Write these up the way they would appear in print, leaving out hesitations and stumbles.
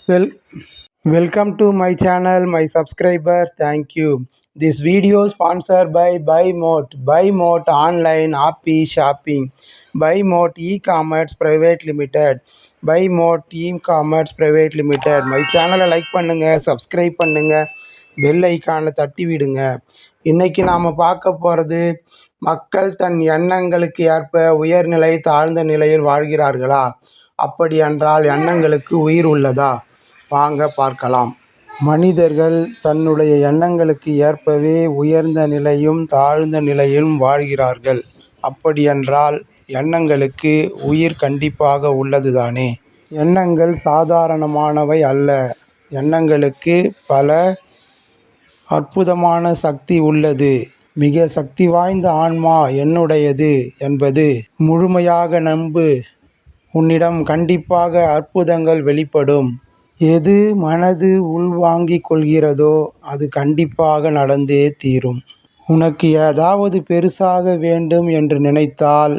Well, welcome to my channel, my subscribers. Thank you. This video sponsored by BuyMote. BuyMote online happy shopping. BuyMote e-commerce private limited. BuyMote e-commerce private limited. My channel like பண்ணுங்க, subscribe பண்ணுங்க, bell ஐக்கானை தட்டி விடுங்க. இன்னைக்கு நாம பார்க்க போறது, மக்கள் தன் எண்ணங்களுக்கு ஏற்ப உயர்நிலை தாழ்ந்த நிலையில் வாழ்கிறார்களா? அப்படி என்றால் எண்ணங்களுக்கு உயிர் உள்ளதா? வாங்க பார்க்கலாம். மனிதர்கள் தன்னுடைய எண்ணங்களுக்கு ஏற்பவே உயர்ந்த நிலையும் தாழ்ந்த நிலையிலும் வாழ்கிறார்கள். அப்படியென்றால் எண்ணங்களுக்கு உயிர் கண்டிப்பாக உள்ளதுதானே? எண்ணங்கள் சாதாரணமானவை அல்ல. எண்ணங்களுக்கு பல அற்புதமான சக்தி உள்ளது. மிக சக்தி வாய்ந்த ஆன்மா என்னுடையது என்பது முழுமையாக நம்பு. உன்னிடம் கண்டிப்பாக அற்புதங்கள் வெளிப்படும். எது மனது உள்வாங்கிக் கொள்கிறதோ அது கண்டிப்பாக நடந்தே தீரும். உனக்கு ஏதாவது பெருசாக வேண்டும் என்று நினைத்தால்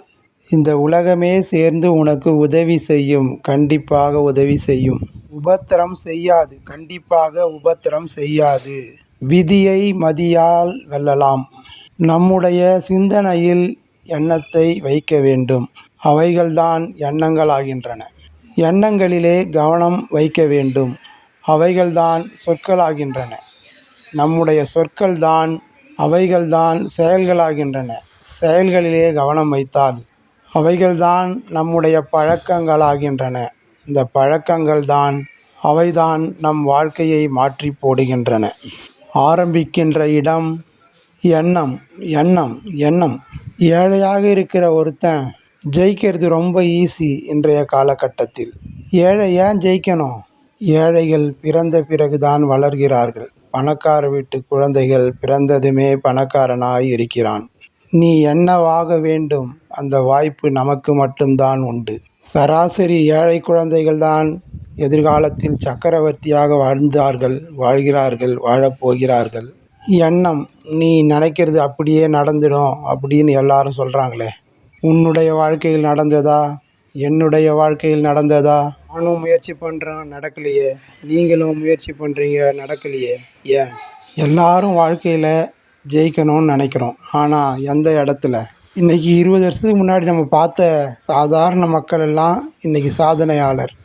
இந்த உலகமே சேர்ந்து உனக்கு உதவி செய்யும். கண்டிப்பாக உதவி செய்யும். உபத்திரம் செய்யாது. கண்டிப்பாக உபத்திரம் செய்யாது. விதியை மதியால் வெல்லலாம். நம்முடைய சிந்தனையில் எண்ணத்தை வைக்க வேண்டும். அவைகள்தான் எண்ணங்களாகின்றன. எண்ணங்களிலே கவனம் வைக்க வேண்டும். அவைகள்தான் சொற்களாகின்றன. நம்முடைய சொற்கள்தான் அவைகள்தான் செயல்களாகின்றன. செயல்களிலே கவனம் வைத்தால் அவைகள்தான் நம்முடைய பழக்கங்களாகின்றன. இந்த பழக்கங்கள்தான் அவைதான் நம் வாழ்க்கையை மாற்றி போடுகின்றன. ஆரம்பிக்கின்ற இடம் எண்ணம். எண்ணம் எண்ணம் ஏழையாக இருக்கிற ஒருத்தன் ஜெயிக்கிறது ரொம்ப ஈஸி இன்றைய காலகட்டத்தில். ஏழை ஏன் ஜெயிக்கணும்? ஏழைகள் பிறந்த பிறகுதான் வளர்கிறார்கள். பணக்கார வீட்டு குழந்தைகள் பிறந்ததுமே பணக்காரனாய் இருக்கிறான். நீ என்னவாக வேண்டும்? அந்த வாய்ப்பு நமக்கு மட்டும்தான் உண்டு. சராசரி ஏழை குழந்தைகள்தான் எதிர்காலத்தில் சக்கரவர்த்தியாக வாழ்கிறார்கள், வாழப்போகிறார்கள். எண்ணம், நீ நினைக்கிறது அப்படியே நடந்துடும் அப்படின்னு எல்லாரும் சொல்கிறாங்களே, உன்னுடைய வாழ்க்கையில் நடந்ததா? என்னுடைய வாழ்க்கையில் நடந்ததா? நானும் முயற்சி பண்ணுறேன், நடக்கலையே. நீங்களும் முயற்சி பண்ணுறீங்க, நடக்கலையே. ஏன்? எல்லாரும் வாழ்க்கையில் ஜெயிக்கணும்னு நினைக்கிறோம். ஆனால் எந்த இடத்துல? இன்றைக்கி 20 வருஷத்துக்கு முன்னாடி நம்ம பார்த்த சாதாரண மக்கள் எல்லாம் இன்றைக்கி சாதனையாளர்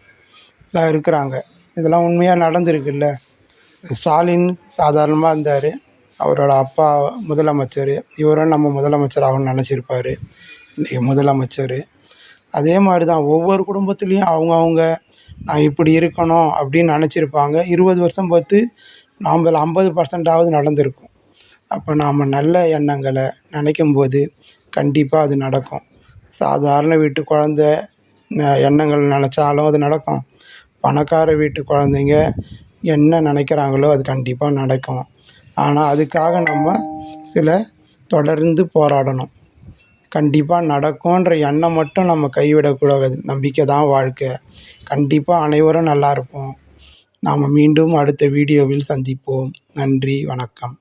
எல்லாம் இருக்கிறாங்க. இதெல்லாம் உண்மையாக நடந்திருக்குல்ல. ஸ்டாலின் சாதாரணமாக இருந்தார். அவரோட அப்பா முதலமைச்சர். இவரும் நம்ம முதலமைச்சர் ஆகணும்னு நினச்சிருப்பார். இன்றைக்கி முதலமைச்சர். அதே மாதிரி தான் ஒவ்வொரு குடும்பத்துலேயும் அவங்கவுங்க நான் இப்படி இருக்கணும் அப்படின்னு நினச்சிருப்பாங்க. 20 வருஷம் பார்த்து நாம்பள 50% நடந்திருக்கும். அப்போ நாம் நல்ல எண்ணங்களை நினைக்கும்போது கண்டிப்பாக அது நடக்கும். சாதாரண வீட்டு குழந்த எண்ணங்கள் நினச்சாலும் அது நடக்கும். பணக்கார வீட்டு குழந்தைங்க என்ன நினைக்கிறாங்களோ அது கண்டிப்பாக நடக்கும். ஆனால் அதுக்காக நம்ம தொடர்ந்து போராடணும். கண்டிப்பாக நடக்கும்ன்ற எண்ணம் மட்டும் நம்ம கைவிடக்கூடாது. நம்பிக்கை தான் வாழ்க்கை. கண்டிப்பாக அனைவரும் நல்லா இருப்போம். நாம் மீண்டும் அடுத்த வீடியோவில் சந்திப்போம். நன்றி, வணக்கம்.